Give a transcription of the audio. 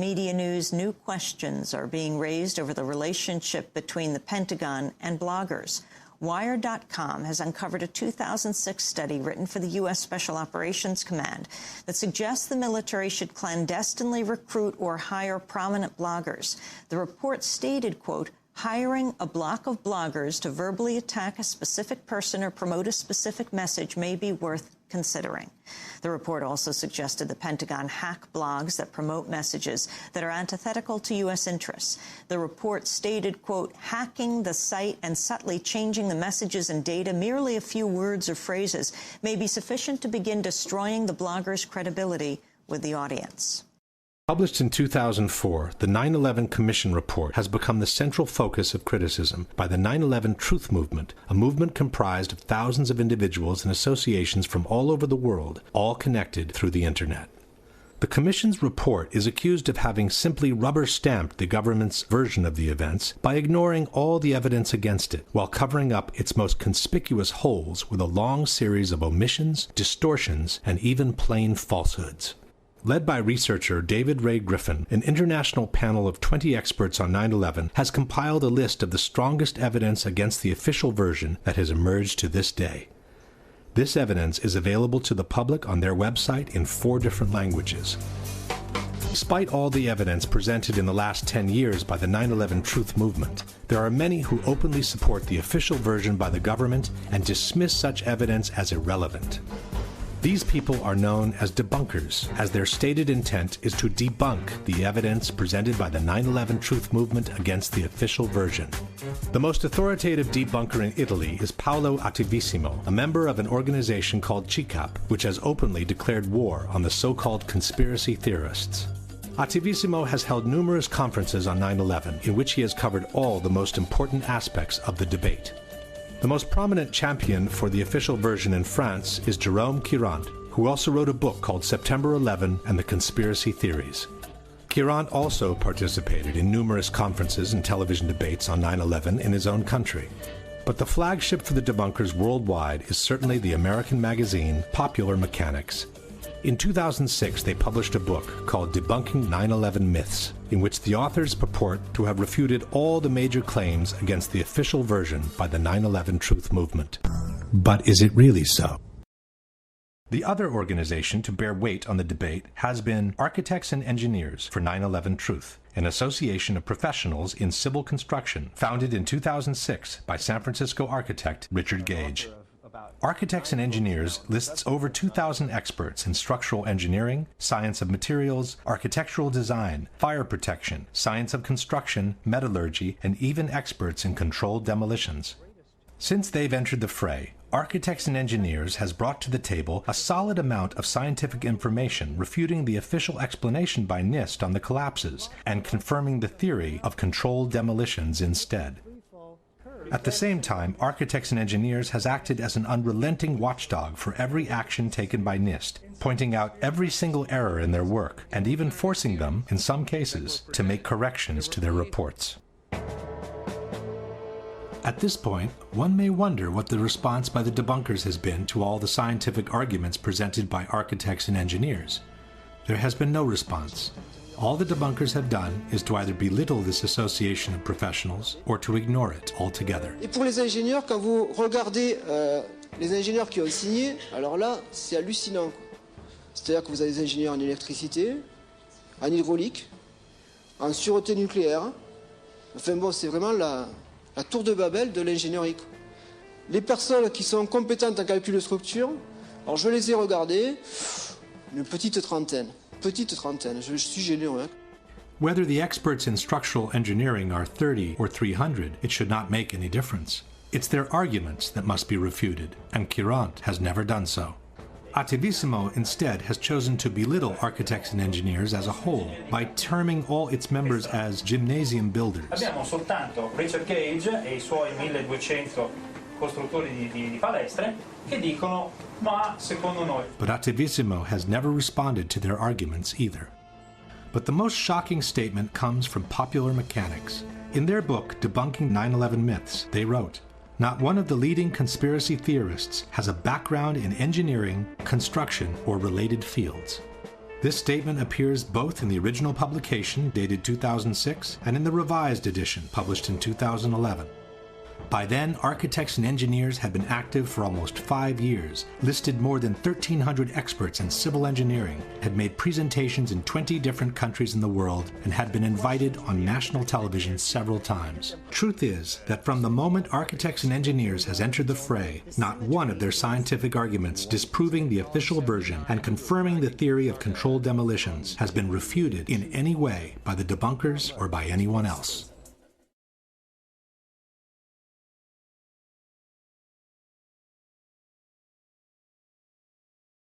media news, new questions are being raised over the relationship between the Pentagon and bloggers. Wired.com has uncovered a 2006 study written for the U.S. Special Operations Command that suggests the military should clandestinely recruit or hire prominent bloggers. The report stated, quote, hiring a block of bloggers to verbally attack a specific person or promote a specific message may be worth considering. The report also suggested the Pentagon hack blogs that promote messages that are antithetical to U.S. interests. The report stated, quote, hacking the site and subtly changing the messages and data, merely a few words or phrases, may be sufficient to begin destroying the blogger's credibility with the audience. Published in 2004, the 9/11 Commission report has become the central focus of criticism by the 9/11 Truth Movement, a movement comprised of thousands of individuals and associations from all over the world, all connected through the Internet. The Commission's report is accused of having simply rubber-stamped the government's version of the events by ignoring all the evidence against it, while covering up its most conspicuous holes with a long series of omissions, distortions, and even plain falsehoods. Led by researcher David Ray Griffin, an international panel of 20 experts on 9/11 has compiled a list of the strongest evidence against the official version that has emerged to this day. This evidence is available to the public on their website in 4 different languages. Despite all the evidence presented in the last 10 years by the 9/11 Truth Movement, there are many who openly support the official version by the government and dismiss such evidence as irrelevant. These people are known as debunkers, as their stated intent is to debunk the evidence presented by the 9/11 Truth Movement against the official version. The most authoritative debunker in Italy is Paolo Attivissimo, a member of an organization called CICAP, which has openly declared war on the so-called conspiracy theorists. Attivissimo has held numerous conferences on 9/11 in which he has covered all the most important aspects of the debate. The most prominent champion for the official version in France is Jérôme Quirant, who also wrote a book called September 11 and the Conspiracy Theories. Quirant also participated in numerous conferences and television debates on 9/11 in his own country. But the flagship for the debunkers worldwide is certainly the American magazine Popular Mechanics. In 2006, they published a book called Debunking 9/11 Myths, in which the authors purport to have refuted all the major claims against the official version by the 9/11 Truth Movement. But is it really so? The other organization to bear weight on the debate has been Architects and Engineers for 9/11 Truth, an association of professionals in civil construction founded in 2006 by San Francisco architect Richard Gage. Architects and Engineers lists over 2,000 experts in structural engineering, science of materials, architectural design, fire protection, science of construction, metallurgy, and even experts in controlled demolitions. Since they've entered the fray, Architects and Engineers has brought to the table a solid amount of scientific information refuting the official explanation by NIST on the collapses and confirming the theory of controlled demolitions instead. At the same time, Architects and Engineers has acted as an unrelenting watchdog for every action taken by NIST, pointing out every single error in their work, and even forcing them, in some cases, to make corrections to their reports. At this point, one may wonder what the response by the debunkers has been to all the scientific arguments presented by Architects and Engineers. There has been no response. All the debunkers have done is to either belittle this association of professionals or to ignore it altogether. Et pour les ingénieurs, quand vous regardez les ingénieurs qui ont signé, alors là, c'est hallucinant. C'est-à-dire que vous avez des ingénieurs en électricité, en hydraulique, en sûreté nucléaire. Enfin bon, c'est vraiment la tour de Babel de l'ingénierie. Les personnes qui sont compétentes en calcul de structure, alors je les ai regardées, une petite trentaine. Je suis généreux. Whether the experts in structural engineering are 30 or 300, it should not make any difference. It's their arguments that must be refuted, and Quirant has never done so. Attivissimo instead has chosen to belittle Architects and Engineers as a whole by terming all its members as gymnasium builders. Abbiamo soltanto Richard Gage e I suoi 1200 costruttori di palestre che dicono ma secondo noi. But Attivissimo has never responded to their arguments either. But the most shocking statement comes from Popular Mechanics. In their book, Debunking 9/11 Myths, they wrote, "Not one of the leading conspiracy theorists has a background in engineering, construction, or related fields. This statement appears both in the original publication, dated 2006, and in the revised edition, published in 2011. By then, architects and engineers had been active for almost 5 years, listed more than 1,300 experts in civil engineering, had made presentations in 20 different countries in the world, and had been invited on national television several times. Truth is that from the moment architects and engineers has entered the fray, not one of their scientific arguments disproving the official version and confirming the theory of controlled demolitions has been refuted in any way by the debunkers or by anyone else.